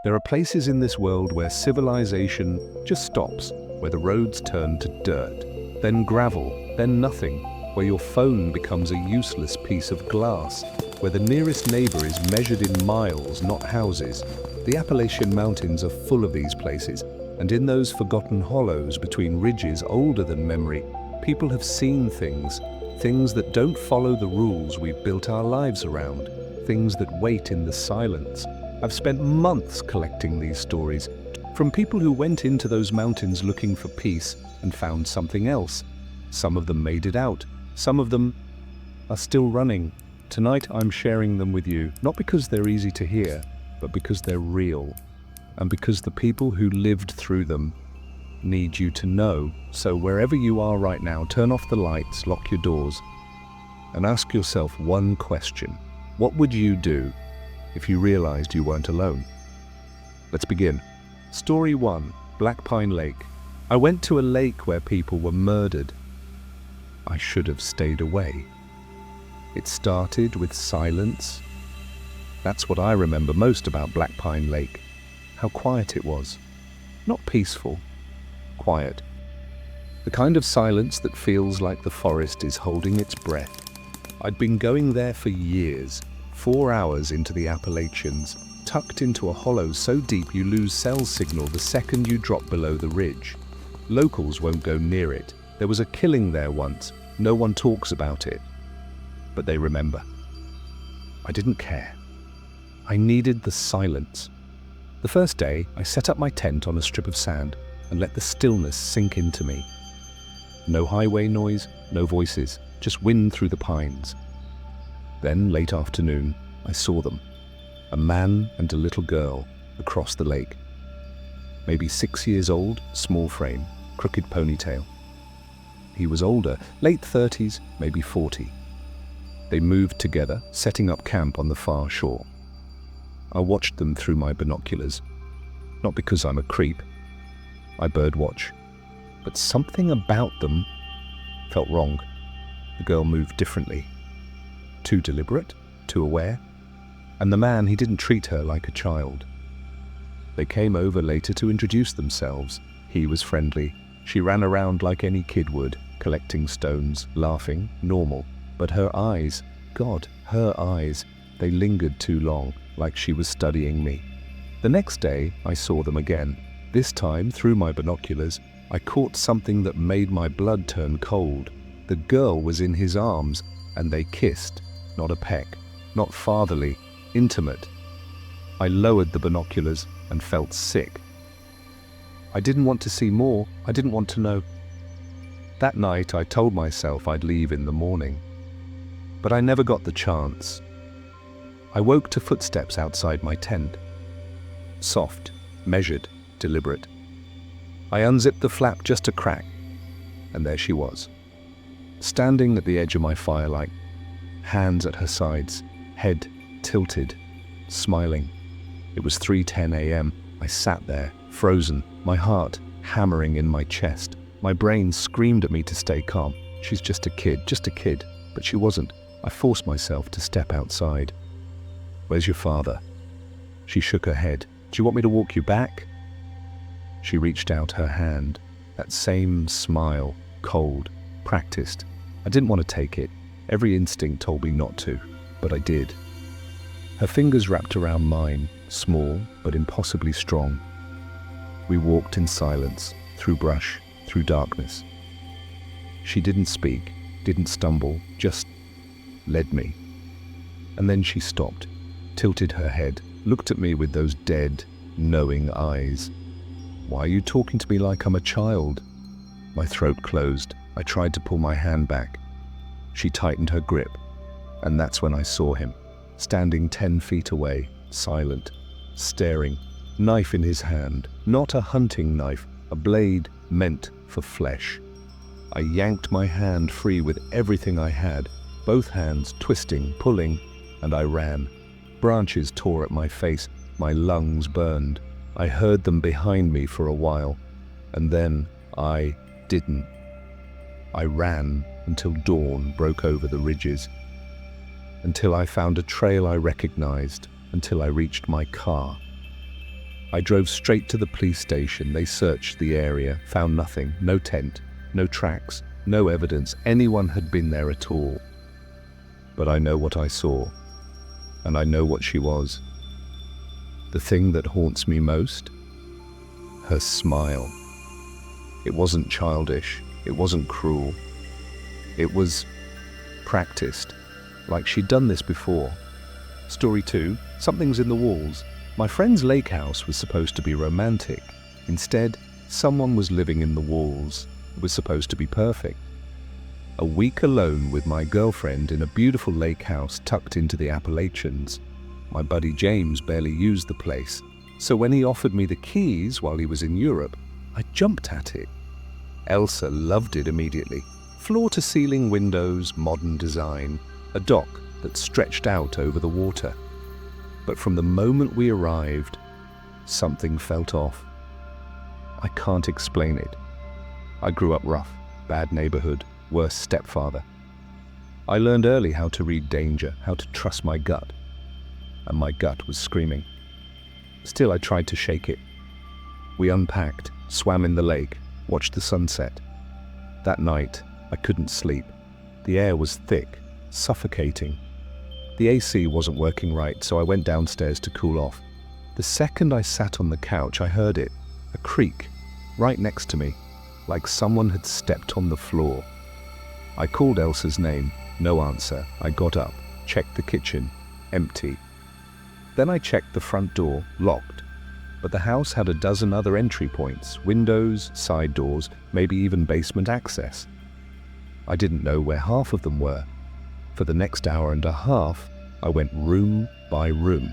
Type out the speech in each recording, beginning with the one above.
There are places in this world where civilization just stops, where the roads turn to dirt, then gravel, then nothing, where your phone becomes a useless piece of glass, where the nearest neighbor is measured in miles, not houses. The Appalachian Mountains are full of these places, and in those forgotten hollows between ridges older than memory, people have seen things that don't follow the rules we've built our lives around, things that wait in the silence. I've spent months collecting these stories, from people who went into those mountains looking for peace and found something else. Some of them made it out, some of them are still running. Tonight I'm sharing them with you, not because they're easy to hear, but because they're real, and because the people who lived through them need you to know. So wherever you are right now, turn off the lights, lock your doors, and ask yourself one question. What would you do if you realized you weren't alone? Let's begin. Story 1, Black Pine Lake. I went to a lake where people were murdered. I should have stayed away. It started with silence. That's what I remember most about Black Pine Lake. How quiet it was. Not peaceful, quiet. The kind of silence that feels like the forest is holding its breath. I'd been going there for years, 4 hours into the Appalachians, tucked into a hollow so deep you lose cell signal the second you drop below the ridge. Locals won't go near it. There was a killing there once. No one talks about it. But they remember. I didn't care. I needed the silence. The first day, I set up my tent on a strip of sand and let the stillness sink into me. No highway noise, no voices, just wind through the pines. Then, late afternoon, I saw them. A man and a little girl across the lake. Maybe 6 years old, small frame, crooked ponytail. He was older, late 30s, maybe 40. They moved together, setting up camp on the far shore. I watched them through my binoculars. Not because I'm a creep. I birdwatch. But something about them felt wrong. The girl moved differently. Too deliberate, too aware. And the man, he didn't treat her like a child. They came over later to introduce themselves. He was friendly. She ran around like any kid would, collecting stones, laughing, normal. But her eyes, God, her eyes, they lingered too long, like she was studying me. The next day, I saw them again. This time, through my binoculars, I caught something that made my blood turn cold. The girl was in his arms, and they kissed. Not a peck, not fatherly, intimate. I lowered the binoculars and felt sick. I didn't want to see more. I didn't want to know. That night, I told myself I'd leave in the morning. But I never got the chance. I woke to footsteps outside my tent. Soft, measured, deliberate. I unzipped the flap just a crack, and there she was. Standing at the edge of my firelight, hands at her sides, head tilted, smiling. It was 3:10 a.m. I sat there, frozen, my heart hammering in my chest. My brain screamed at me to stay calm. She's just a kid, but she wasn't. I forced myself to step outside. Where's your father? She shook her head. Do you want me to walk you back? She reached out her hand, that same smile, cold, practiced. I didn't want to take it. Every instinct told me not to, but I did. Her fingers wrapped around mine, small but impossibly strong. We walked in silence, through brush, through darkness. She didn't speak, didn't stumble, just led me. And then she stopped, tilted her head, looked at me with those dead, knowing eyes. Why are you talking to me like I'm a child? My throat closed. I tried to pull my hand back. She tightened her grip, and that's when I saw him, standing 10 feet away, silent, staring, knife in his hand, not a hunting knife, a blade meant for flesh. I yanked my hand free with everything I had, both hands twisting, pulling, and I ran. Branches tore at my face, my lungs burned. I heard them behind me for a while, and then I didn't. I ran until dawn broke over the ridges, until I found a trail I recognized, until I reached my car. I drove straight to the police station. They searched the area, found nothing, no tent, no tracks, no evidence anyone had been there at all. But I know what I saw, and I know what she was. The thing that haunts me most? Her smile. It wasn't childish, it wasn't cruel. It was practiced, like she'd done this before. Story 2, something's in the walls. My friend's lake house was supposed to be romantic. Instead, someone was living in the walls. It was supposed to be perfect. A week alone with my girlfriend in a beautiful lake house tucked into the Appalachians. My buddy James barely used the place, so when he offered me the keys while he was in Europe, I jumped at it. Elsa loved it immediately. Floor-to-ceiling windows, modern design, a dock that stretched out over the water. But from the moment we arrived, something felt off. I can't explain it. I grew up rough, bad neighborhood, worse stepfather. I learned early how to read danger, how to trust my gut. And my gut was screaming. Still, I tried to shake it. We unpacked, swam in the lake, watched the sunset. That night, I couldn't sleep. The air was thick, suffocating. The AC wasn't working right, so I went downstairs to cool off. The second I sat on the couch, I heard it, a creak, right next to me, like someone had stepped on the floor. I called Elsa's name, no answer. I got up, checked the kitchen, empty. Then I checked the front door, locked. But the house had a dozen other entry points, windows, side doors, maybe even basement access. I didn't know where half of them were. For the next hour and a half, I went room by room,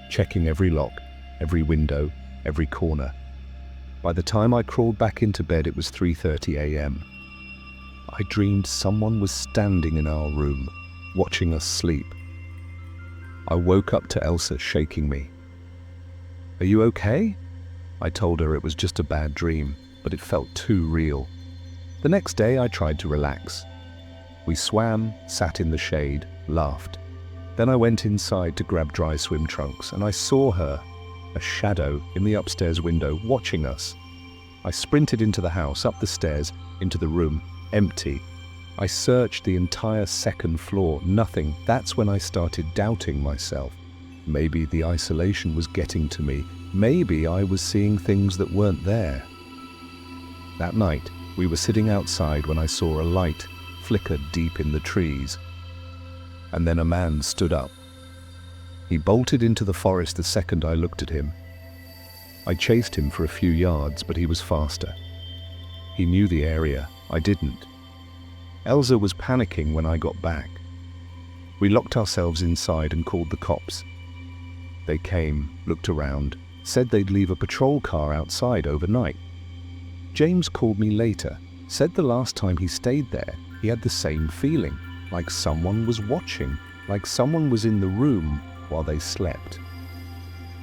checking every lock, every window, every corner. By the time I crawled back into bed, it was 3:30 a.m. I dreamed someone was standing in our room, watching us sleep. I woke up to Elsa shaking me. "Are you okay?" I told her it was just a bad dream, but it felt too real. The next day I tried to relax. We swam, sat in the shade, laughed. Then I went inside to grab dry swim trunks, and I saw her, a shadow in the upstairs window, watching us. I sprinted into the house, up the stairs, into the room, empty. I searched the entire second floor, nothing. That's when I started doubting myself. Maybe the isolation was getting to me. Maybe I was seeing things that weren't there. That night, we were sitting outside when I saw a light flicker deep in the trees. And then a man stood up. He bolted into the forest the second I looked at him. I chased him for a few yards, but he was faster. He knew the area. I didn't. Elsa was panicking when I got back. We locked ourselves inside and called the cops. They came, looked around, said they'd leave a patrol car outside overnight. James called me later, said the last time he stayed there, he had the same feeling, like someone was watching, like someone was in the room while they slept.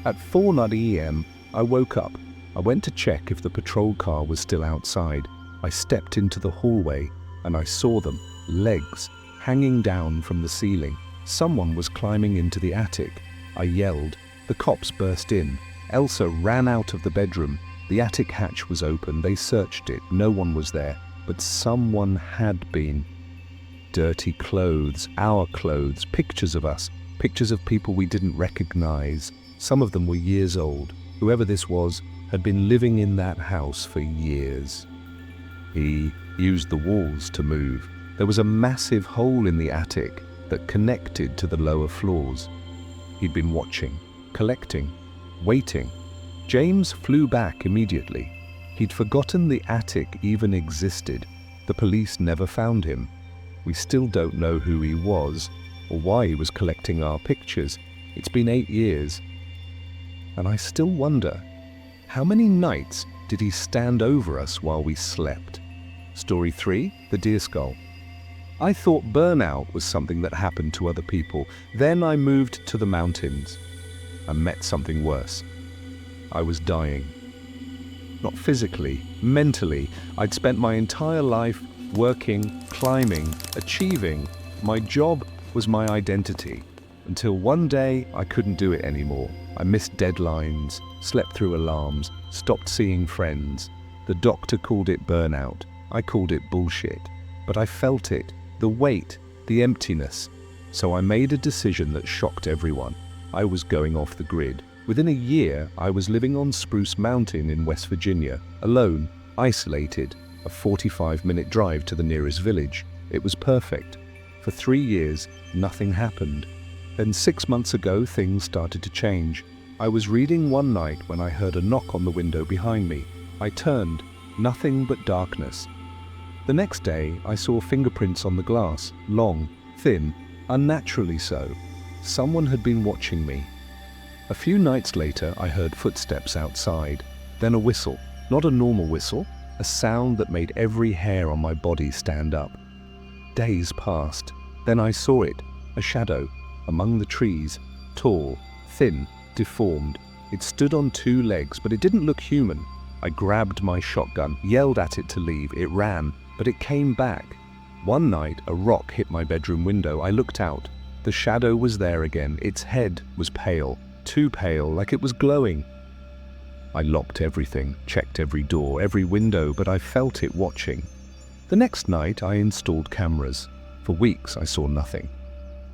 At 4:90 a.m., I woke up. I went to check if the patrol car was still outside. I stepped into the hallway and I saw them, legs, hanging down from the ceiling. Someone was climbing into the attic. I yelled. The cops burst in. Elsa ran out of the bedroom. The attic hatch was open. They searched it. No one was there. But someone had been. Dirty clothes, our clothes, pictures of us, pictures of people we didn't recognize. Some of them were years old. Whoever this was had been living in that house for years. He used the walls to move. There was a massive hole in the attic that connected to the lower floors. He'd been watching, collecting, waiting. James flew back immediately. He'd forgotten the attic even existed. The police never found him. We still don't know who he was or why he was collecting our pictures. It's been 8 years. And I still wonder, how many nights did he stand over us while we slept? Story 3, the deer skull. I thought burnout was something that happened to other people. Then I moved to the mountains and met something worse. I was dying. Not physically, mentally. I'd spent my entire life working, climbing, achieving. My job was my identity. Until one day I couldn't do it anymore. I missed deadlines, slept through alarms, stopped seeing friends. The doctor called it burnout. I called it bullshit. But I felt it, the weight, the emptiness. So I made a decision that shocked everyone. I was going off the grid. Within a year, I was living on Spruce Mountain in West Virginia, alone, isolated, a 45-minute drive to the nearest village. It was perfect. For 3 years, nothing happened. Then 6 months ago, things started to change. I was reading one night when I heard a knock on the window behind me. I turned, nothing but darkness. The next day, I saw fingerprints on the glass, long, thin, unnaturally so. Someone had been watching me. A few nights later, I heard footsteps outside, then a whistle, not a normal whistle, a sound that made every hair on my body stand up. Days passed. Then I saw it, a shadow, among the trees, tall, thin, deformed. It stood on 2 legs, but it didn't look human. I grabbed my shotgun, yelled at it to leave. It ran, but it came back. One night, a rock hit my bedroom window. I looked out. The shadow was there again. Its head was pale, too pale, like it was glowing. I locked everything, checked every door, every window, but I felt it watching. The next night, I installed cameras. For weeks, I saw nothing.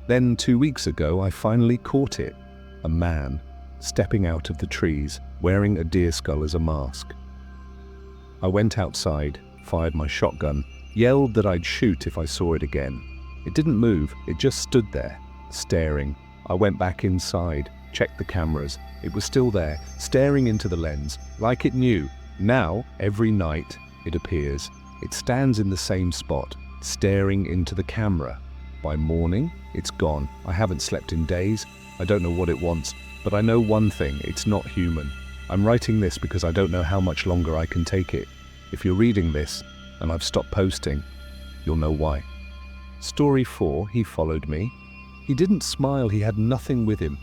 Then 2 weeks ago, I finally caught it. A man, stepping out of the trees, wearing a deer skull as a mask. I went outside, fired my shotgun, yelled that I'd shoot if I saw it again. It didn't move, it just stood there, staring. I went back inside, checked the cameras. It was still there, staring into the lens, like it knew. Now, every night, it appears. It stands in the same spot, staring into the camera. By morning, it's gone. I haven't slept in days. I don't know what it wants, but I know one thing, it's not human. I'm writing this because I don't know how much longer I can take it. If you're reading this, and I've stopped posting, you'll know why. Story 4, he followed me. He didn't smile, he had nothing with him,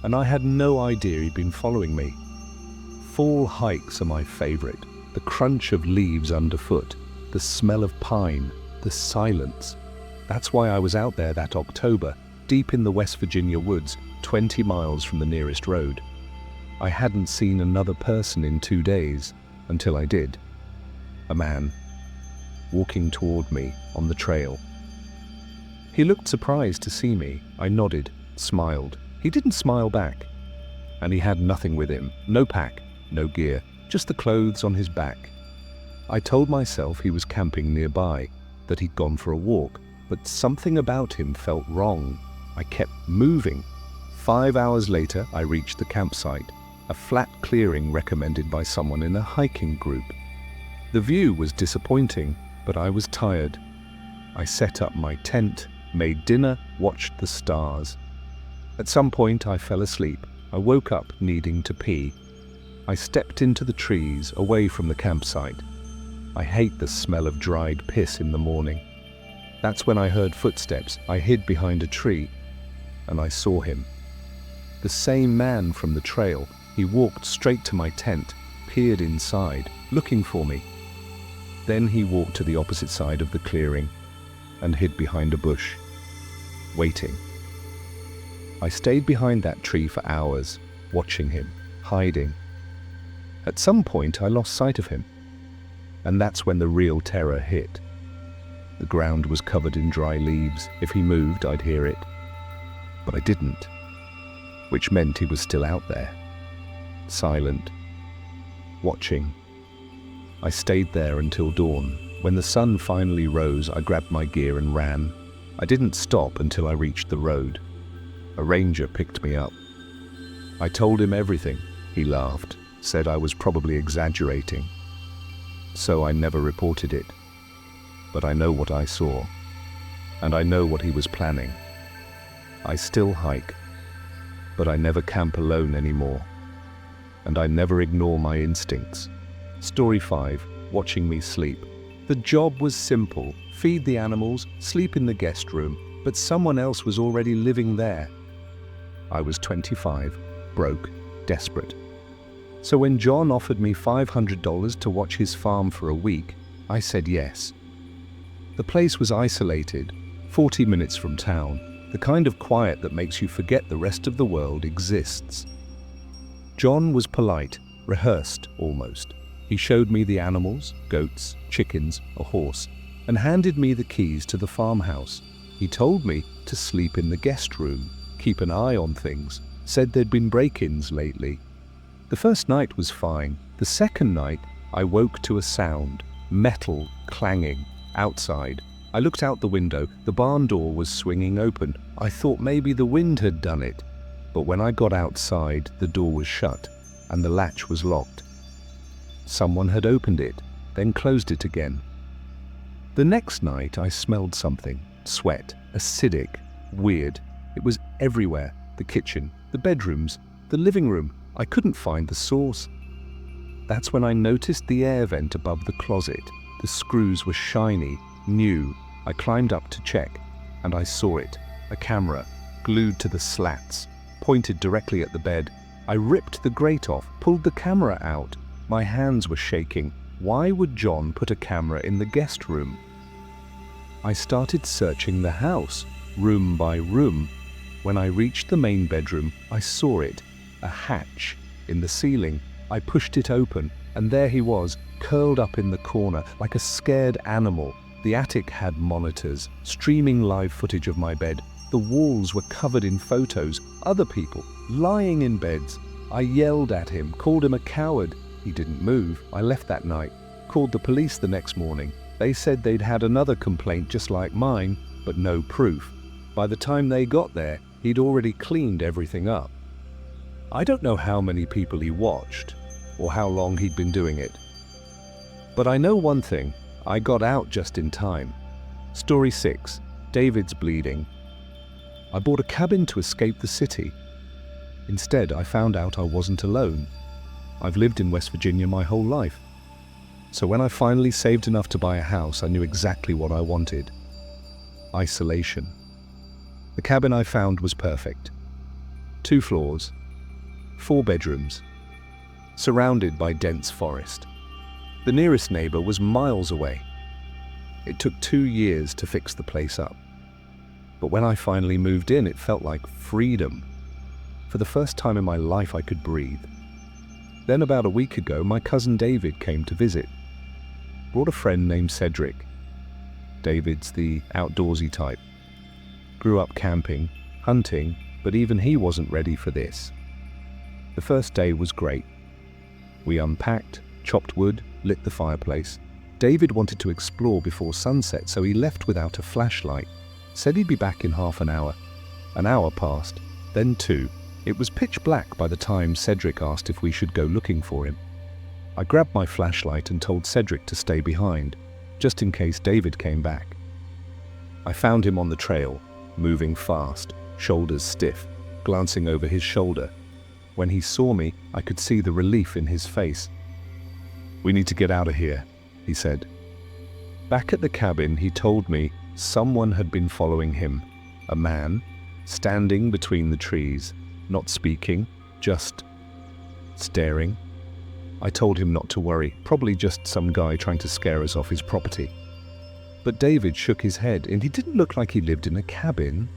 and I had no idea he'd been following me. Fall hikes are my favorite. The crunch of leaves underfoot, the smell of pine, the silence. That's why I was out there that October, deep in the West Virginia woods, 20 miles from the nearest road. I hadn't seen another person in 2 days, until I did. A man, walking toward me on the trail. He looked surprised to see me. I nodded, smiled. He didn't smile back. And he had nothing with him, no pack, no gear, just the clothes on his back. I told myself he was camping nearby, that he'd gone for a walk, but something about him felt wrong. I kept moving. 5 hours later, I reached the campsite, a flat clearing recommended by someone in a hiking group. The view was disappointing, but I was tired. I set up my tent, made dinner, watched the stars. At some point, I fell asleep. I woke up needing to pee. I stepped into the trees, away from the campsite. I hate the smell of dried piss in the morning. That's when I heard footsteps. I hid behind a tree, and I saw him. The same man from the trail. He walked straight to my tent, peered inside, looking for me. Then he walked to the opposite side of the clearing and hid behind a bush, waiting. I stayed behind that tree for hours, watching him, hiding. At some point, I lost sight of him, and that's when the real terror hit. The ground was covered in dry leaves. If he moved, I'd hear it. But I didn't, which meant he was still out there, silent, watching. I stayed there until dawn. When the sun finally rose, I grabbed my gear and ran. I didn't stop until I reached the road. A ranger picked me up. I told him everything. He laughed, said I was probably exaggerating. So I never reported it. But I know what I saw, and I know what he was planning. I still hike, but I never camp alone anymore, and I never ignore my instincts. Story 5, watching me sleep. The job was simple: feed the animals, sleep in the guest room, but someone else was already living there. I was 25, broke, desperate. So when John offered me $500 to watch his farm for a week, I said yes. The place was isolated, 40 minutes from town, the kind of quiet that makes you forget the rest of the world exists. John was polite, rehearsed almost. He showed me the animals, goats, chickens, a horse, and handed me the keys to the farmhouse. He told me to sleep in the guest room, keep an eye on things, said there'd been break-ins lately. The first night was fine. The second night, I woke to a sound, metal clanging, outside. I looked out the window. The barn door was swinging open. I thought maybe the wind had done it. But when I got outside, the door was shut, and the latch was locked. Someone had opened it, then closed it again. The next night, I smelled something. Sweat, acidic, weird. It was everywhere. The kitchen, the bedrooms, the living room. I couldn't find the source. That's when I noticed the air vent above the closet. The screws were shiny, new. I climbed up to check, and I saw it. A camera, glued to the slats, pointed directly at the bed. I ripped the grate off, pulled the camera out. My hands were shaking. Why would John put a camera in the guest room? I started searching the house, room by room. When I reached the main bedroom, I saw it, a hatch in the ceiling. I pushed it open, and there he was, curled up in the corner like a scared animal. The attic had monitors, streaming live footage of my bed. The walls were covered in photos, other people lying in beds. I yelled at him, called him a coward. He didn't move. I left that night, called the police the next morning. They said they'd had another complaint just like mine, but no proof. By the time they got there, he'd already cleaned everything up. I don't know how many people he watched, or how long he'd been doing it. But I know one thing, I got out just in time. Story 6, David's bleeding. I bought a cabin to escape the city. Instead, I found out I wasn't alone. I've lived in West Virginia my whole life. So when I finally saved enough to buy a house, I knew exactly what I wanted. Isolation. The cabin I found was perfect. 2 floors, 4 bedrooms, surrounded by dense forest. The nearest neighbor was miles away. It took 2 years to fix the place up. But when I finally moved in, it felt like freedom. For the first time in my life, I could breathe. Then about a week ago, my cousin David came to visit. Brought a friend named Cedric. David's the outdoorsy type. Grew up camping, hunting, but even he wasn't ready for this. The first day was great. We unpacked, chopped wood, lit the fireplace. David wanted to explore before sunset, so he left without a flashlight. Said he'd be back in half an hour. An hour passed, then 2. It was pitch black by the time Cedric asked if we should go looking for him. I grabbed my flashlight and told Cedric to stay behind, just in case David came back. I found him on the trail, moving fast, shoulders stiff, glancing over his shoulder. When he saw me, I could see the relief in his face. "We need to get out of here," he said. Back at the cabin, he told me someone had been following him. A man, standing between the trees, not speaking, just staring. I told him not to worry, probably just some guy trying to scare us off his property. But David shook his head, and he didn't look like he lived in a cabin.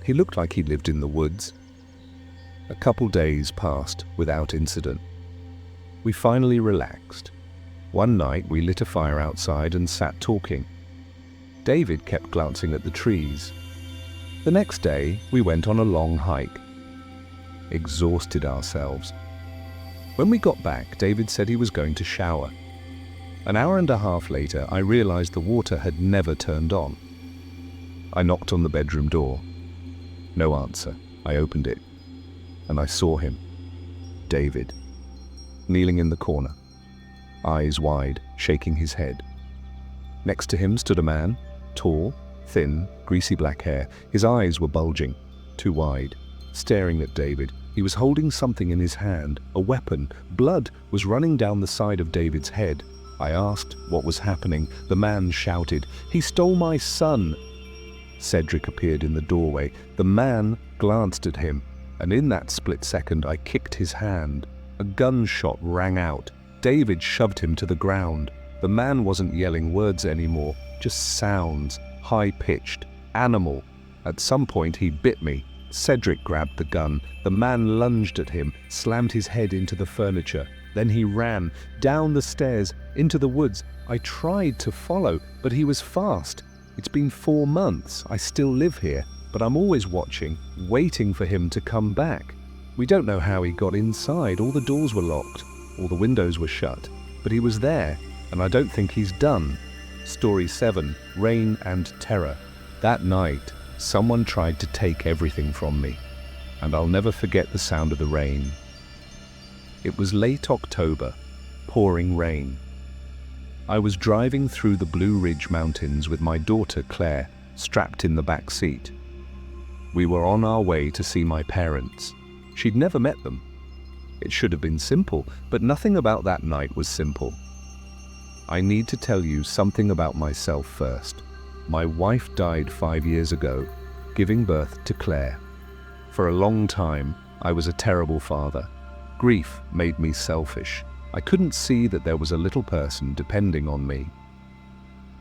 He looked like he lived in the woods. A couple days passed without incident. We finally relaxed. One night we lit a fire outside and sat talking. David kept glancing at the trees. The next day we went on a long hike. Exhausted ourselves. When we got back, David said he was going to shower. An hour and a half later, I realized the water had never turned on. I knocked on the bedroom door. No answer. I opened it, and I saw him, David, kneeling in the corner, eyes wide, shaking his head. Next to him stood a man, tall, thin, greasy black hair. His eyes were bulging, too wide, staring at David. He was holding something in his hand, a weapon. Blood was running down the side of David's head. I asked what was happening. The man shouted, "He stole my son!" Cedric appeared in the doorway. The man glanced at him, and in that split second I kicked his hand. A gunshot rang out. David shoved him to the ground. The man wasn't yelling words anymore, just sounds, high-pitched, animal. At some point he bit me. Cedric grabbed the gun. The man lunged at him, slammed his head into the furniture. Then he ran down the stairs into the woods. I tried to follow, but he was fast. It's been 4 months. I still live here, but I'm always watching, waiting for him to come back. We don't know how he got inside. All the doors were locked, all the windows were shut, but he was there, and I don't think he's done. Story 7, Rain and Terror. That night, someone tried to take everything from me, and I'll never forget the sound of the rain. It was late October, pouring rain. I was driving through the Blue Ridge Mountains with my daughter Claire, strapped in the back seat. We were on our way to see my parents. She'd never met them. It should have been simple, but nothing about that night was simple. I need to tell you something about myself first. My wife died 5 years ago, giving birth to Claire. For a long time, I was a terrible father. Grief made me selfish. I couldn't see that there was a little person depending on me.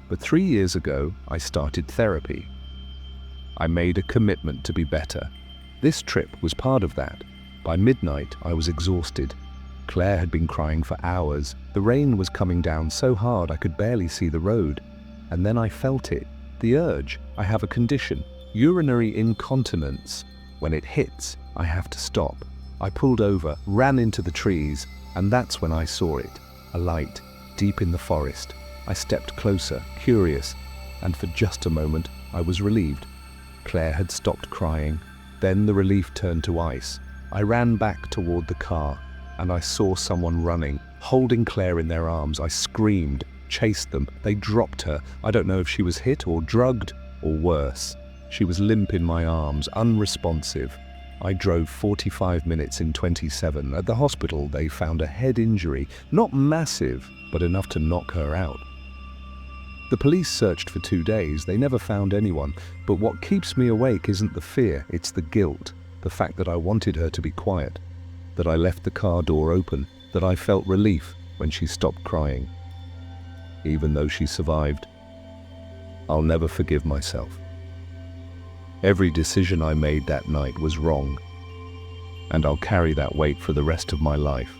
But 3 years ago, I started therapy. I made a commitment to be better. This trip was part of that. By midnight, I was exhausted. Claire had been crying for hours. The rain was coming down so hard I could barely see the road. And then I felt it, the urge. I have a condition, urinary incontinence. When it hits, I have to stop. I pulled over, ran into the trees, and that's when I saw it, a light, deep in the forest. I stepped closer, curious, and for just a moment, I was relieved. Claire had stopped crying. Then the relief turned to ice. I ran back toward the car, and I saw someone running, holding Claire in their arms. I screamed, chased them. They dropped her. I don't know if she was hit or drugged or worse. She was limp in my arms, unresponsive. I drove 45 minutes in 27. At the hospital, they found a head injury, not massive, but enough to knock her out. The police searched for 2 days. They never found anyone. But what keeps me awake isn't the fear, it's the guilt. The fact that I wanted her to be quiet, that I left the car door open, that I felt relief when she stopped crying. Even though she survived, I'll never forgive myself. Every decision I made that night was wrong, and I'll carry that weight for the rest of my life.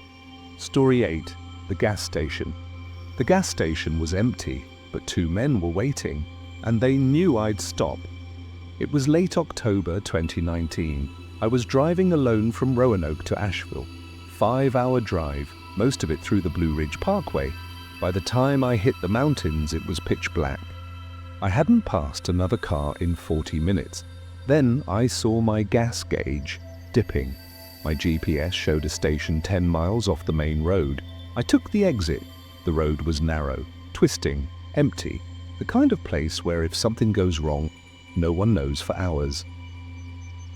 Story 8, the gas station. The gas station was empty, but 2 men were waiting, and they knew I'd stop. It was late October 2019. I was driving alone from Roanoke to Asheville. 5-hour drive, most of it through the Blue Ridge Parkway. By the time I hit the mountains, it was pitch black. I hadn't passed another car in 40 minutes. Then I saw my gas gauge dipping. My GPS showed a station 10 miles off the main road. I took the exit. The road was narrow, twisting, empty, the kind of place where if something goes wrong, no one knows for hours.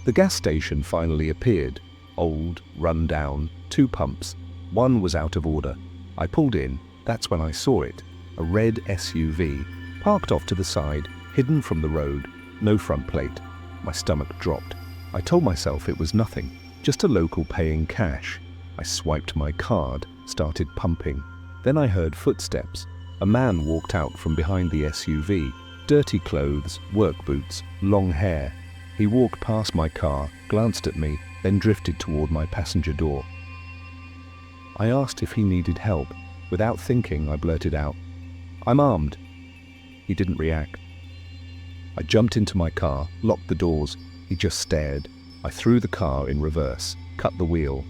The gas station finally appeared. Old, run down, 2 pumps. One was out of order. I pulled in. That's when I saw it. A red SUV, parked off to the side, hidden from the road, no front plate. My stomach dropped. I told myself it was nothing, just a local paying cash. I swiped my card, started pumping. Then I heard footsteps. A man walked out from behind the SUV, dirty clothes, work boots, long hair. He walked past my car, glanced at me, then drifted toward my passenger door. I asked if he needed help. Without thinking, I blurted out, "I'm armed." He didn't react. I jumped into my car, locked the doors. He just stared. I threw the car in reverse, cut the wheel.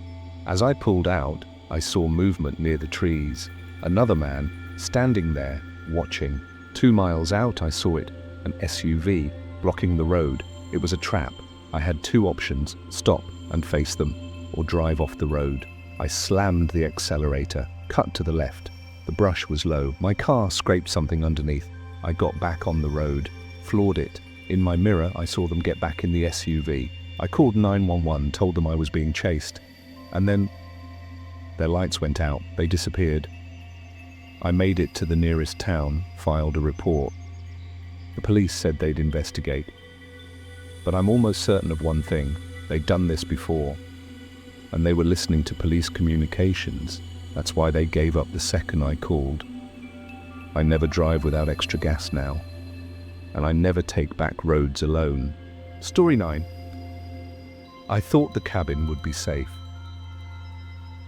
As I pulled out, I saw movement near the trees. Another man, standing there, watching. 2 miles out, I saw it, an SUV, blocking the road. It was a trap. I had 2 options, stop and face them, or drive off the road. I slammed the accelerator, cut to the left. The brush was low. My car scraped something underneath. I got back on the road, floored it. In my mirror, I saw them get back in the SUV. I called 911, told them I was being chased. And then their lights went out. They disappeared. I made it to the nearest town, filed a report. The police said they'd investigate. But I'm almost certain of one thing. They'd done this before. And they were listening to police communications. That's why they gave up the second I called. I never drive without extra gas now. And I never take back roads alone. Story 9. I thought the cabin would be safe.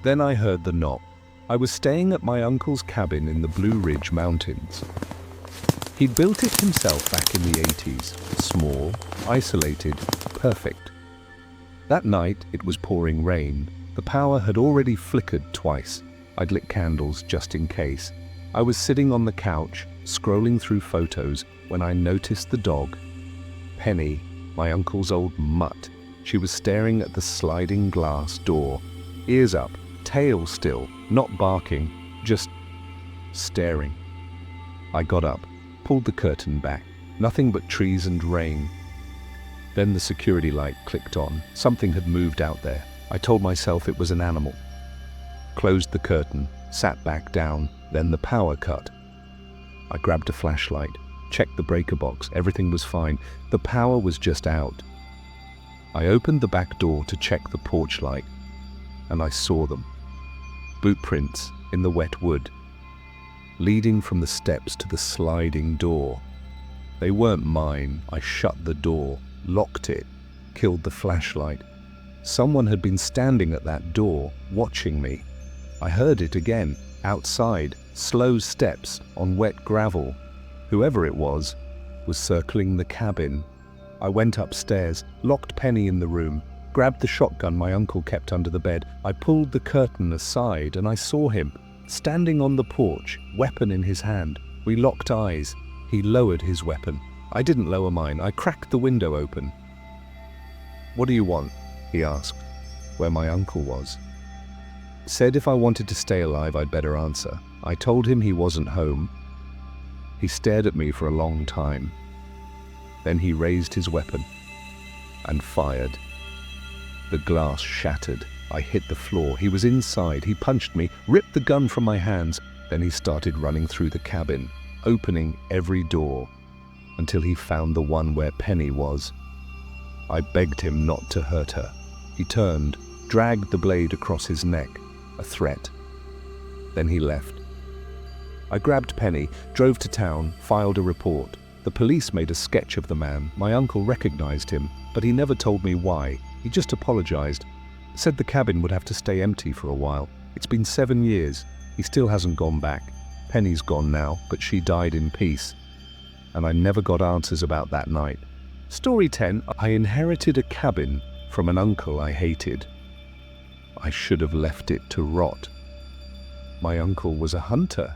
Then I heard the knock. I was staying at my uncle's cabin in the Blue Ridge Mountains. He'd built it himself back in the 80s. Small, isolated, perfect. That night, it was pouring rain. The power had already flickered twice. I'd lit candles just in case. I was sitting on the couch, scrolling through photos, when I noticed the dog. Penny, my uncle's old mutt. She was staring at the sliding glass door. Ears up, tail still, not barking, just staring. I got up, pulled the curtain back. Nothing but trees and rain. Then the security light clicked on. Something had moved out there. I told myself it was an animal. Closed the curtain, sat back down, then the power cut. I grabbed a flashlight, checked the breaker box. Everything was fine. The power was just out. I opened the back door to check the porch light, and I saw them. Boot prints in the wet wood, leading from the steps to the sliding door. They weren't mine. I shut the door, locked it, killed the flashlight. Someone had been standing at that door, watching me. I heard it again, outside, slow steps on wet gravel. Whoever it was circling the cabin. I went upstairs, locked Penny in the room, grabbed the shotgun my uncle kept under the bed. I pulled the curtain aside and I saw him, standing on the porch, weapon in his hand. We locked eyes. He lowered his weapon. I didn't lower mine. I cracked the window open. "What do you want?" he asked, where my uncle was. Said if I wanted to stay alive, I'd better answer. I told him he wasn't home. He stared at me for a long time. Then he raised his weapon and fired. The glass shattered. I hit the floor. He was inside. He punched me, ripped the gun from my hands. Then he started running through the cabin, opening every door, until he found the one where Penny was. I begged him not to hurt her. He turned, dragged the blade across his neck, a threat. Then he left. I grabbed Penny, drove to town, filed a report. The police made a sketch of the man. My uncle recognized him, but he never told me why. He just apologized. Said the cabin would have to stay empty for a while. It's been 7 years. He still hasn't gone back. Penny's gone now, but she died in peace. And I never got answers about that night. Story 10. I inherited a cabin from an uncle I hated. I should have left it to rot. My uncle was a hunter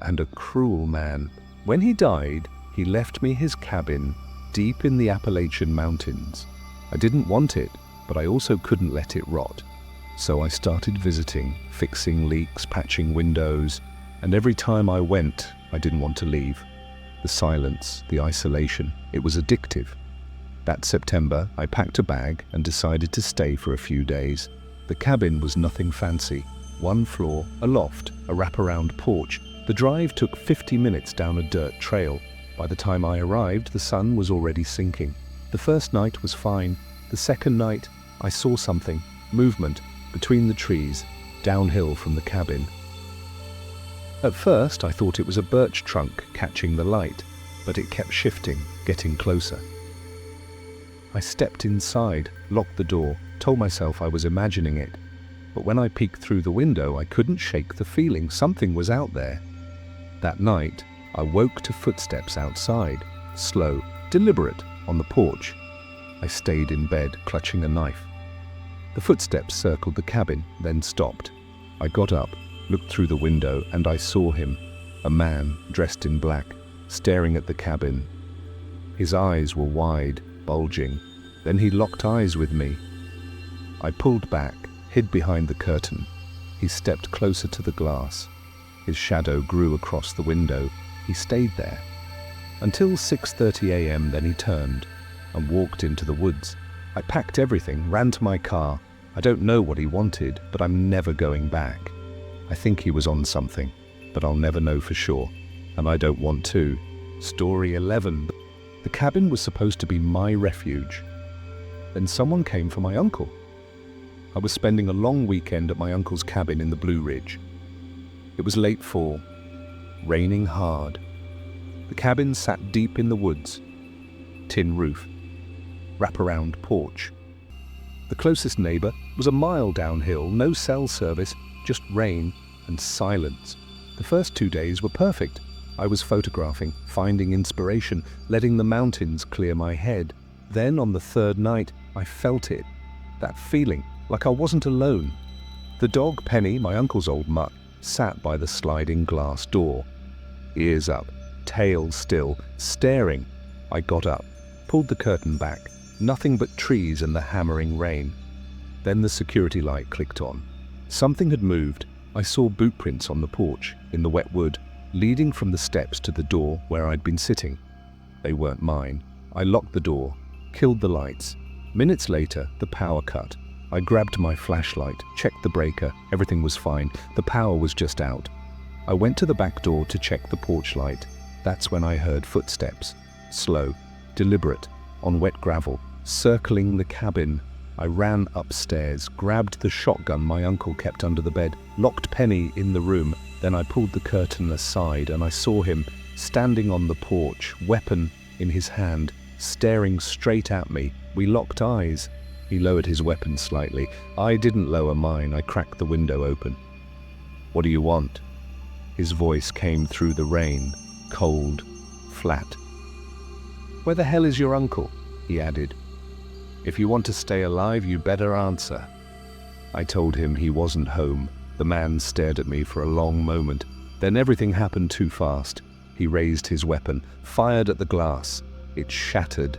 and a cruel man. When he died, he left me his cabin deep in the Appalachian Mountains. I didn't want it, but I also couldn't let it rot. So I started visiting, fixing leaks, patching windows, and every time I went, I didn't want to leave. The silence, the isolation, it was addictive. That September, I packed a bag and decided to stay for a few days. The cabin was nothing fancy. 1 floor, a loft, a wraparound porch. The drive took 50 minutes down a dirt trail. By the time I arrived, the sun was already sinking. The first night was fine. The second night, I saw something, movement, between the trees, downhill from the cabin. At first, I thought it was a birch trunk catching the light, but it kept shifting, getting closer. I stepped inside, locked the door, told myself I was imagining it. But when I peeked through the window, I couldn't shake the feeling something was out there. That night, I woke to footsteps outside, slow, deliberate, on the porch. I stayed in bed, clutching a knife. The footsteps circled the cabin, then stopped. I got up, looked through the window, and I saw him, a man dressed in black, staring at the cabin. His eyes were wide, bulging. Then he locked eyes with me. I pulled back, hid behind the curtain. He stepped closer to the glass. His shadow grew across the window. He stayed there until 6:30 a.m. Then he turned and walked into the woods. I packed everything, ran to my car. I don't know what he wanted, but I'm never going back. I think he was on something, but I'll never know for sure, and I don't want to. Story 11. The cabin was supposed to be my refuge. Then someone came for my uncle. I was spending a long weekend at my uncle's cabin in the Blue Ridge. It was late fall, raining hard. The cabin sat deep in the woods. Tin roof, wraparound porch. The closest neighbor was a mile downhill, no cell service, just rain and silence. The first 2 days were perfect. I was photographing, finding inspiration, letting the mountains clear my head. Then on the third night, I felt it. That feeling, like I wasn't alone. The dog, Penny, my uncle's old mutt, sat by the sliding glass door. Ears up, tail still, staring. I got up, pulled the curtain back. Nothing but trees and the hammering rain. Then the security light clicked on. Something had moved. I saw boot prints on the porch, in the wet wood, leading from the steps to the door where I'd been sitting. They weren't mine. I locked the door, killed the lights. Minutes later, the power cut. I grabbed my flashlight, checked the breaker. Everything was fine. The power was just out. I went to the back door to check the porch light. That's when I heard footsteps. Slow, deliberate, on wet gravel, circling the cabin. I ran upstairs, grabbed the shotgun my uncle kept under the bed, locked Penny in the room. Then I pulled the curtain aside and I saw him standing on the porch, weapon in his hand, staring straight at me. We locked eyes. He lowered his weapon slightly. I didn't lower mine. I cracked the window open. "What do you want?" His voice came through the rain, cold, flat. "Where the hell is your uncle?" he added. "If you want to stay alive, you better answer." I told him he wasn't home. The man stared at me for a long moment. Then everything happened too fast. He raised his weapon, fired at the glass. It shattered.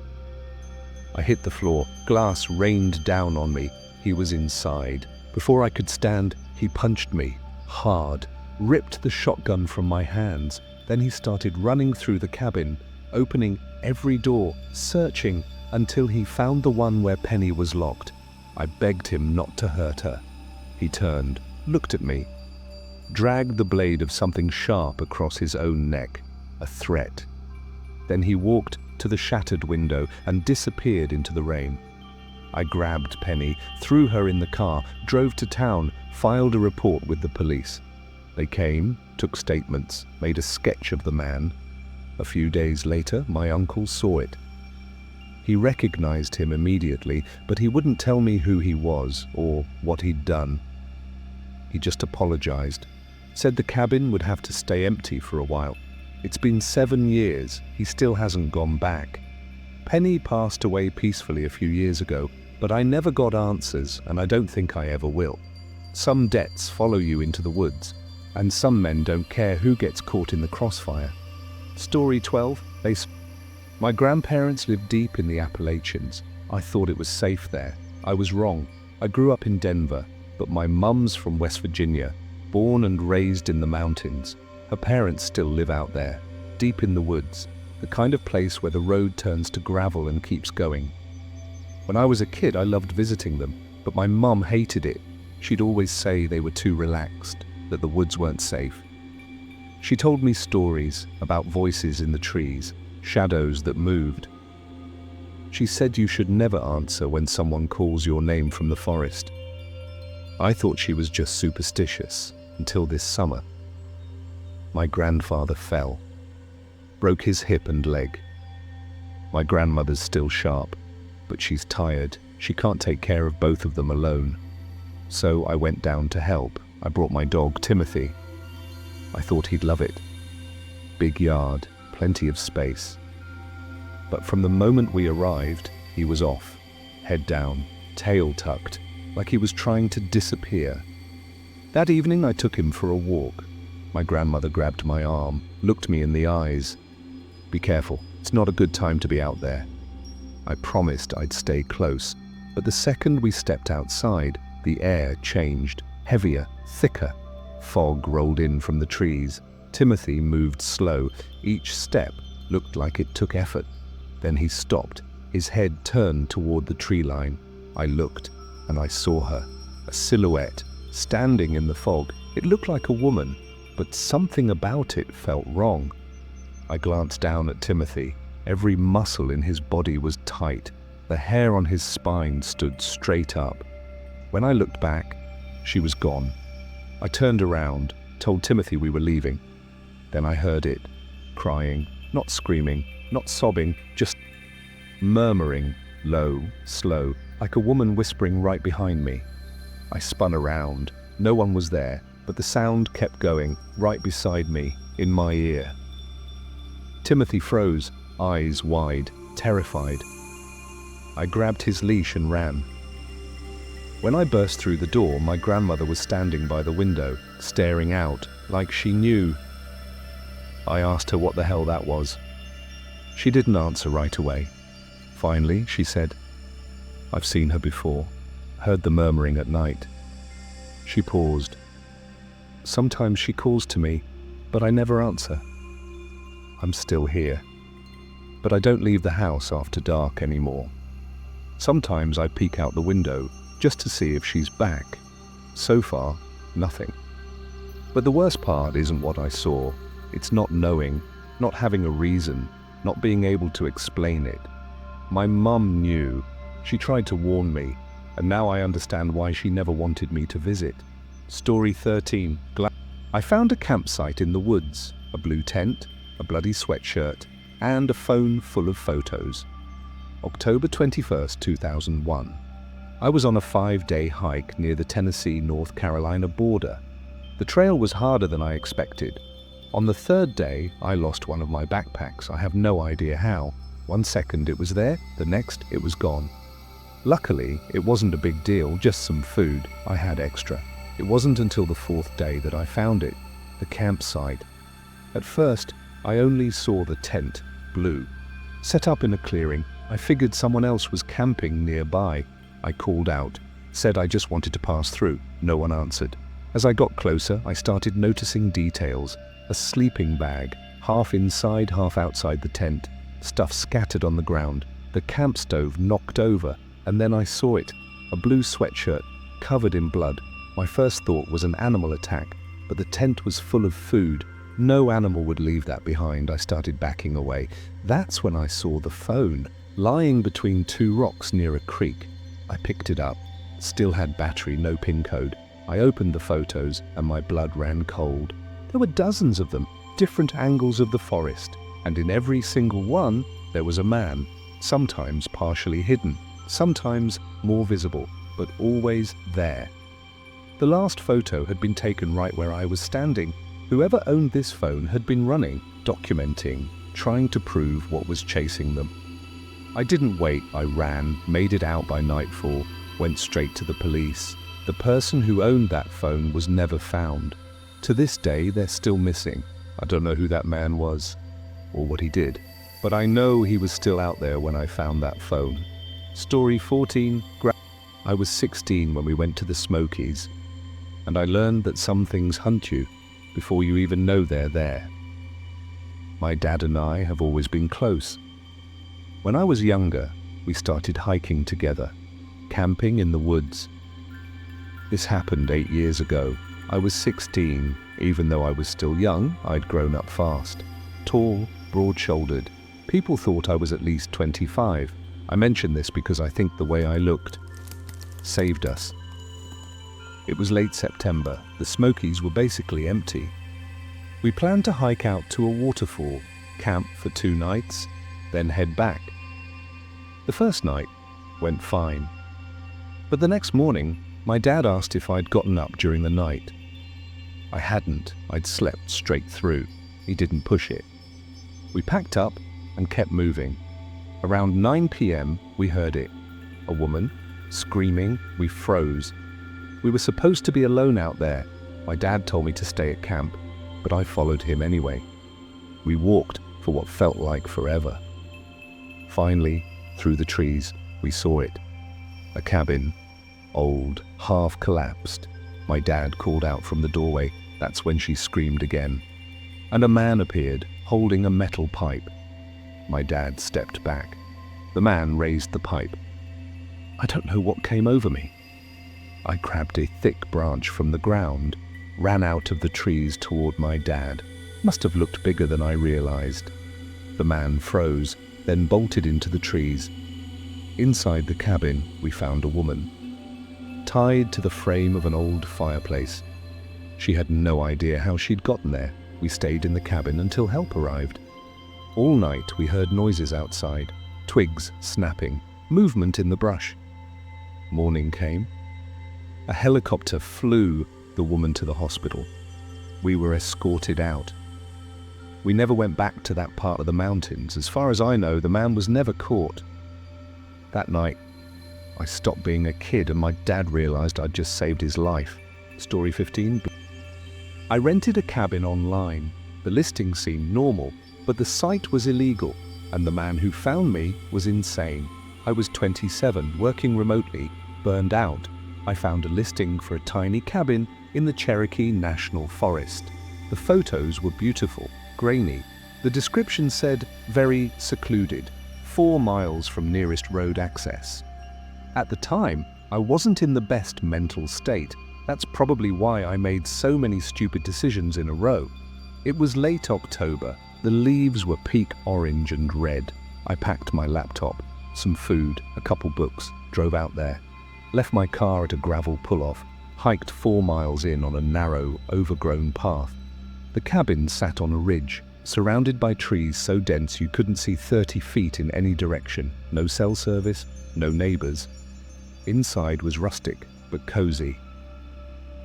I hit the floor. Glass rained down on me. He was inside. Before I could stand, he punched me, hard, ripped the shotgun from my hands. Then he started running through the cabin, opening every door, searching until he found the one where Penny was locked. I begged him not to hurt her. He turned, looked at me, dragged the blade of something sharp across his own neck, a threat. Then he walked to the shattered window and disappeared into the rain. I grabbed Penny, threw her in the car, drove to town, filed a report with the police. They came, took statements, made a sketch of the man. A few days later, my uncle saw it. He recognized him immediately, but he wouldn't tell me who he was or what he'd done. He just apologized, said the cabin would have to stay empty for a while. It's been 7 years, he still hasn't gone back. Penny passed away peacefully a few years ago, but I never got answers, and I don't think I ever will. Some debts follow you into the woods, and some men don't care who gets caught in the crossfire. Story 12. My grandparents lived deep in the Appalachians. I thought it was safe there. I was wrong. I grew up in Denver, but my mum's from West Virginia, born and raised in the mountains. Her parents still live out there, deep in the woods, the kind of place where the road turns to gravel and keeps going. When I was a kid, I loved visiting them, but my mum hated it. She'd always say they were too relaxed, that the woods weren't safe. She told me stories about voices in the trees, shadows that moved. She said you should never answer when someone calls your name from the forest. I thought she was just superstitious, until this summer. My grandfather fell, broke his hip and leg. My grandmother's still sharp, but she's tired. She can't take care of both of them alone. So I went down to help. I brought my dog, Timothy. I thought he'd love it. Big yard, plenty of space. But from the moment we arrived, he was off, head down, tail tucked, like he was trying to disappear. That evening I took him for a walk. My grandmother grabbed my arm, looked me in the eyes. "Be careful, it's not a good time to be out there." I promised I'd stay close, but the second we stepped outside, the air changed, heavier, thicker. Fog rolled in from the trees. Timothy moved slow. Each step looked like it took effort. Then he stopped, his head turned toward the tree line. I looked, and I saw her, a silhouette, standing in the fog. It looked like a woman, but something about it felt wrong. I glanced down at Timothy. Every muscle in his body was tight. The hair on his spine stood straight up. When I looked back, she was gone. I turned around, told Timothy we were leaving. Then I heard it, crying, not screaming, not sobbing, just murmuring, low, slow, like a woman whispering right behind me. I spun around. No one was there, but the sound kept going, right beside me, in my ear. Timothy froze, eyes wide, terrified. I grabbed his leash and ran. When I burst through the door, my grandmother was standing by the window, staring out, like she knew. I asked her what the hell that was. She didn't answer right away. Finally, she said, "I've seen her before, heard the murmuring at night." She paused. "Sometimes she calls to me, but I never answer. I'm still here, but I don't leave the house after dark anymore. Sometimes I peek out the window just to see if she's back. So far, nothing. But the worst part isn't what I saw. It's not knowing, not having a reason, not being able to explain it. My mum knew. She tried to warn me, and now I understand why she never wanted me to visit. Story 13. I found a campsite in the woods, a blue tent, a bloody sweatshirt, and a phone full of photos. October 21st, 2001. I was on a 5-day hike near the Tennessee-North Carolina border. The trail was harder than I expected. On the 3rd day, I lost one of my backpacks. I have no idea how. One second it was there, the next it was gone. Luckily, it wasn't a big deal, just some food. I had extra. It wasn't until the 4th day that I found it, the campsite. At first, I only saw the tent, blue. Set up in a clearing, I figured someone else was camping nearby. I called out, said I just wanted to pass through. No one answered. As I got closer, I started noticing details. A sleeping bag, half inside, half outside the tent. Stuff scattered on the ground. The camp stove knocked over, and then I saw it. A blue sweatshirt, covered in blood. My first thought was an animal attack, but the tent was full of food. No animal would leave that behind. I started backing away. That's when I saw the phone, lying between 2 rocks near a creek. I picked it up. Still had battery, no PIN code. I opened the photos, and my blood ran cold. There were dozens of them, different angles of the forest, and in every single one, there was a man, sometimes partially hidden, sometimes more visible, but always there. The last photo had been taken right where I was standing. Whoever owned this phone had been running, documenting, trying to prove what was chasing them. I didn't wait, I ran, made it out by nightfall, went straight to the police. The person who owned that phone was never found. To this day, they're still missing. I don't know who that man was, or what he did, but I know he was still out there when I found that phone. Story 14. I was 16 when we went to the Smokies, and I learned that some things hunt you before you even know they're there. My dad and I have always been close. When I was younger, we started hiking together, camping in the woods. This happened 8 years ago. I was 16. Even though I was still young, I'd grown up fast. Tall, broad-shouldered. People thought I was at least 25. I mention this because I think the way I looked saved us. It was late September. The Smokies were basically empty. We planned to hike out to a waterfall, camp for 2 nights, then head back. The first night went fine. But the next morning, my dad asked if I'd gotten up during the night. I hadn't. I'd slept straight through. He didn't push it. We packed up and kept moving. Around 9 p.m., we heard it. A woman, screaming. We froze. We were supposed to be alone out there. My dad told me to stay at camp, but I followed him anyway. We walked for what felt like forever. Finally, through the trees, we saw it. A cabin. Old, half collapsed. My dad called out from the doorway. That's when she screamed again. And a man appeared, holding a metal pipe. My dad stepped back. The man raised the pipe. I don't know what came over me. I grabbed a thick branch from the ground, ran out of the trees toward my dad. Must have looked bigger than I realized. The man froze, then bolted into the trees. Inside the cabin, we found a woman, tied to the frame of an old fireplace. She had no idea how she'd gotten there. We stayed in the cabin until help arrived. All night we heard noises outside, twigs snapping, movement in the brush. Morning came. A helicopter flew the woman to the hospital. We were escorted out. We never went back to that part of the mountains. As far as I know, the man was never caught. That night, I stopped being a kid and my dad realized I'd just saved his life. Story 15. I rented a cabin online. The listing seemed normal, but the site was illegal, and the man who found me was insane. I was 27, working remotely, burned out. I found a listing for a tiny cabin in the Cherokee National Forest. The photos were beautiful, grainy. The description said, very secluded, 4 miles from nearest road access. At the time, I wasn't in the best mental state. That's probably why I made so many stupid decisions in a row. It was late October. The leaves were peak orange and red. I packed my laptop, some food, a couple books, drove out there. Left my car at a gravel pull-off, hiked 4 miles in on a narrow, overgrown path. The cabin sat on a ridge, surrounded by trees so dense you couldn't see 30 feet in any direction. No cell service, no neighbors. Inside was rustic, but cozy.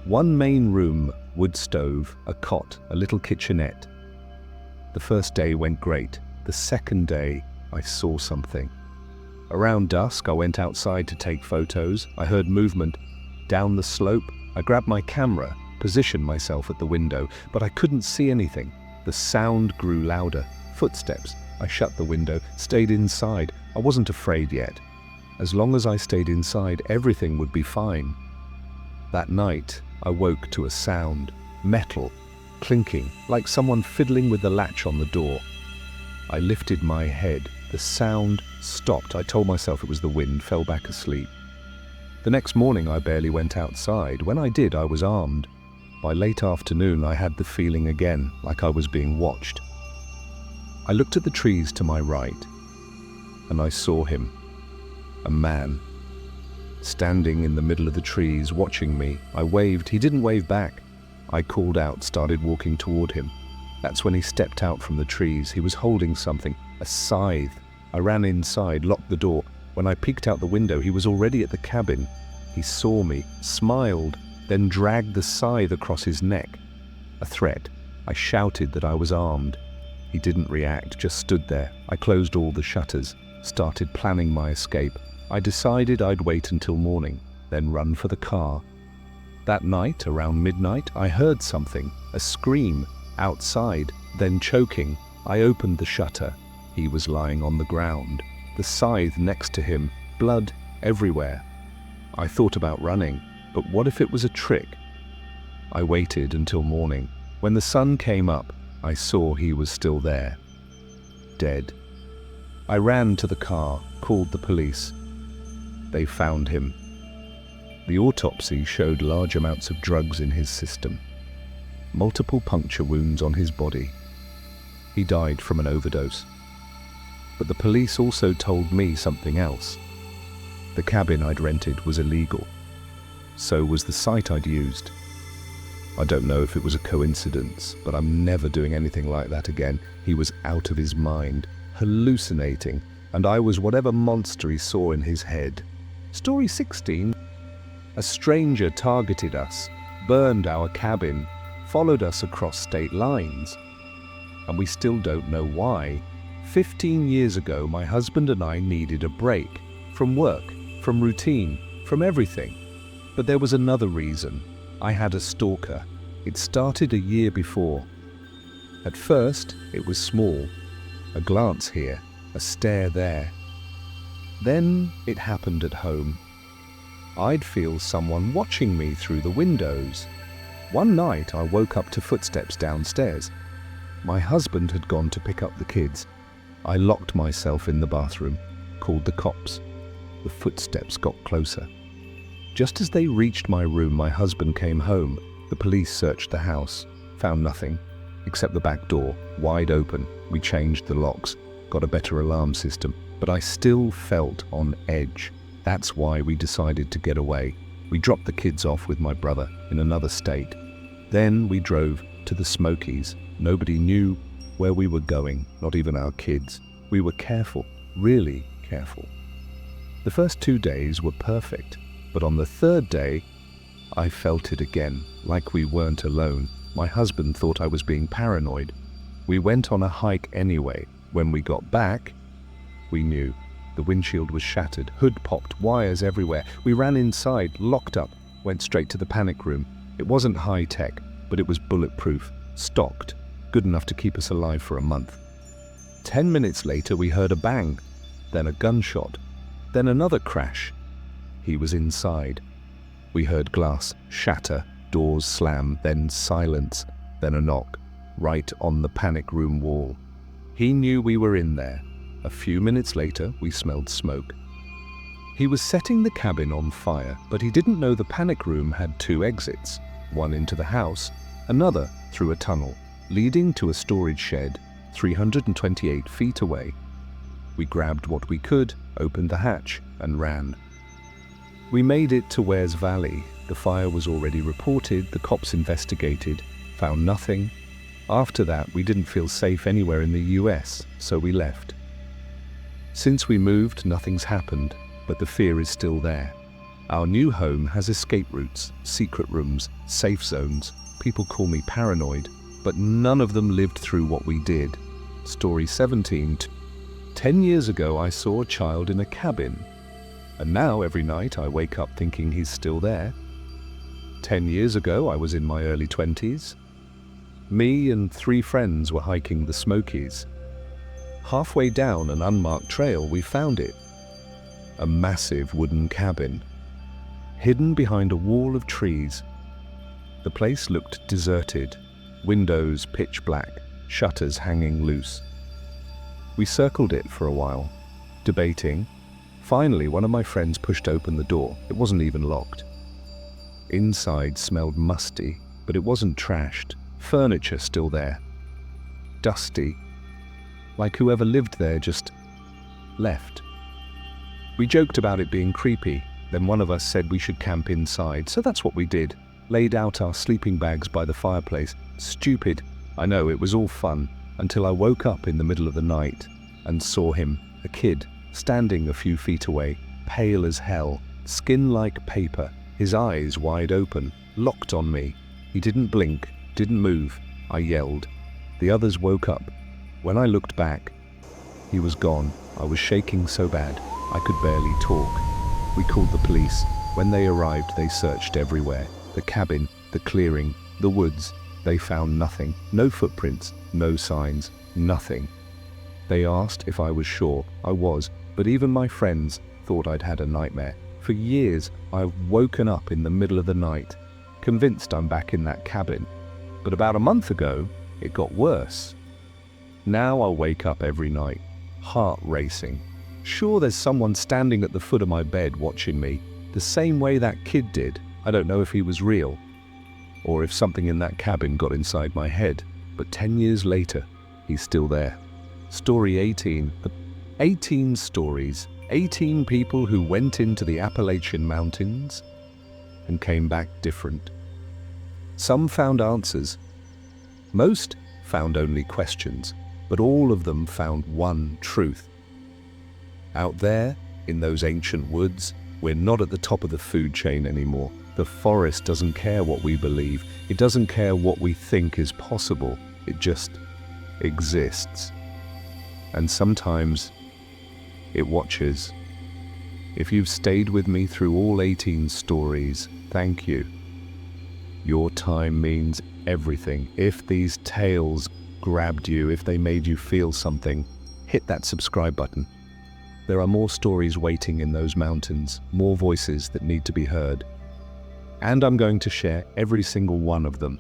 One main room, wood stove, a cot, a little kitchenette. The first day went great. The second day, I saw something. Around dusk, I went outside to take photos. I heard movement. Down the slope, I grabbed my camera, positioned myself at the window, but I couldn't see anything. The sound grew louder. Footsteps. I shut the window, stayed inside. I wasn't afraid yet. As long as I stayed inside, everything would be fine. That night, I woke to a sound, metal, clinking, like someone fiddling with the latch on the door. I lifted my head. The sound stopped. I told myself it was the wind, fell back asleep. The next morning, I barely went outside. When I did, I was armed. By late afternoon, I had the feeling again, like I was being watched. I looked at the trees to my right, and I saw him, a man, standing in the middle of the trees, watching me. I waved. He didn't wave back. I called out, started walking toward him. That's when he stepped out from the trees. He was holding something, a scythe. I ran inside, locked the door. When I peeked out the window, he was already at the cabin. He saw me, smiled, then dragged the scythe across his neck. A threat. I shouted that I was armed. He didn't react, just stood there. I closed all the shutters, started planning my escape. I decided I'd wait until morning, then run for the car. That night, around midnight, I heard something, a scream, outside, then choking. I opened the shutter. He was lying on the ground, the scythe next to him, blood everywhere. I thought about running, but what if it was a trick? I waited until morning. When the sun came up, I saw he was still there, dead. I ran to the car, called the police. They found him. The autopsy showed large amounts of drugs in his system, multiple puncture wounds on his body. He died from an overdose. But the police also told me something else. The cabin I'd rented was illegal. So was the site I'd used. I don't know if it was a coincidence, but I'm never doing anything like that again. He was out of his mind, hallucinating, and I was whatever monster he saw in his head. Story 16. A stranger targeted us, burned our cabin, followed us across state lines. And we still don't know why. 15 years ago, my husband and I needed a break. From work, from routine, from everything. But there was another reason. I had a stalker. It started a year before. At first, it was small. A glance here, a stare there. Then it happened at home. I'd feel someone watching me through the windows. One night I woke up to footsteps downstairs. My husband had gone to pick up the kids. I locked myself in the bathroom, called the cops. The footsteps got closer. Just as they reached my room, my husband came home. The police searched the house, found nothing, except the back door, wide open. We changed the locks, got a better alarm system, but I still felt on edge. That's why we decided to get away. We dropped the kids off with my brother in another state. Then we drove to the Smokies. Nobody knew where we were going, not even our kids. We were careful, really careful. The first 2 days were perfect. But on the third day, I felt it again, like we weren't alone. My husband thought I was being paranoid. We went on a hike anyway. When we got back, we knew. The windshield was shattered, hood popped, wires everywhere. We ran inside, locked up, went straight to the panic room. It wasn't high tech, but it was bulletproof, stocked, good enough to keep us alive for a month. 10 minutes later, we heard a bang, then a gunshot, then another crash. He was inside. We heard glass shatter, doors slam, then silence, then a knock, right on the panic room wall. He knew we were in there. A few minutes later, we smelled smoke. He was setting the cabin on fire, but he didn't know the panic room had 2 exits, one into the house, another through a tunnel, leading to a storage shed 328 feet away. We grabbed what we could, opened the hatch, and ran. We made it to Wares Valley. The fire was already reported, the cops investigated, found nothing. After that, we didn't feel safe anywhere in the US, so we left. Since we moved, nothing's happened, but the fear is still there. Our new home has escape routes, secret rooms, safe zones. People call me paranoid, but none of them lived through what we did. Story 17. 10 years ago, I saw a child in a cabin, and now every night I wake up thinking he's still there. 10 years ago, I was in my early 20s. Me and 3 friends were hiking the Smokies. Halfway down an unmarked trail, we found it. A massive wooden cabin, hidden behind a wall of trees. The place looked deserted, windows pitch black, shutters hanging loose. We circled it for a while, debating. Finally, one of my friends pushed open the door. It wasn't even locked. Inside smelled musty, but it wasn't trashed. Furniture still there. Dusty, like whoever lived there just left. We joked about it being creepy. Then one of us said we should camp inside, so that's what we did. Laid out our sleeping bags by the fireplace. Stupid, I know, it was all fun, until I woke up in the middle of the night and saw him, a kid, standing a few feet away, pale as hell, skin like paper, his eyes wide open, locked on me. He didn't blink, didn't move. I yelled. The others woke up. When I looked back, he was gone. I was shaking so bad, I could barely talk. We called the police. When they arrived, they searched everywhere. The cabin, the clearing, the woods. They found nothing. No footprints, no signs, nothing. They asked if I was sure. I was, but even my friends thought I'd had a nightmare. For years, I've woken up in the middle of the night, convinced I'm back in that cabin. But about a month ago, it got worse. Now I'll wake up every night, heart racing. Sure, there's someone standing at the foot of my bed watching me, the same way that kid did. I don't know if he was real, or if something in that cabin got inside my head, but 10 years later, he's still there. Story 18. 18 stories, 18 people who went into the Appalachian Mountains and came back different. Some found answers. Most found only questions, but all of them found one truth. Out there, in those ancient woods, we're not at the top of the food chain anymore. The forest doesn't care what we believe. It doesn't care what we think is possible. It just exists. And sometimes it watches. If you've stayed with me through all 18 stories, thank you. Your time means everything. If these tales grabbed you, if they made you feel something, hit that subscribe button. There are more stories waiting in those mountains, more voices that need to be heard. And I'm going to share every single one of them.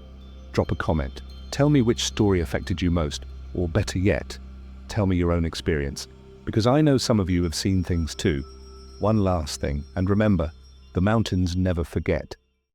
Drop a comment. Tell me which story affected you most, or better yet, tell me your own experience, because I know some of you have seen things too. One last thing, and remember, the mountains never forget.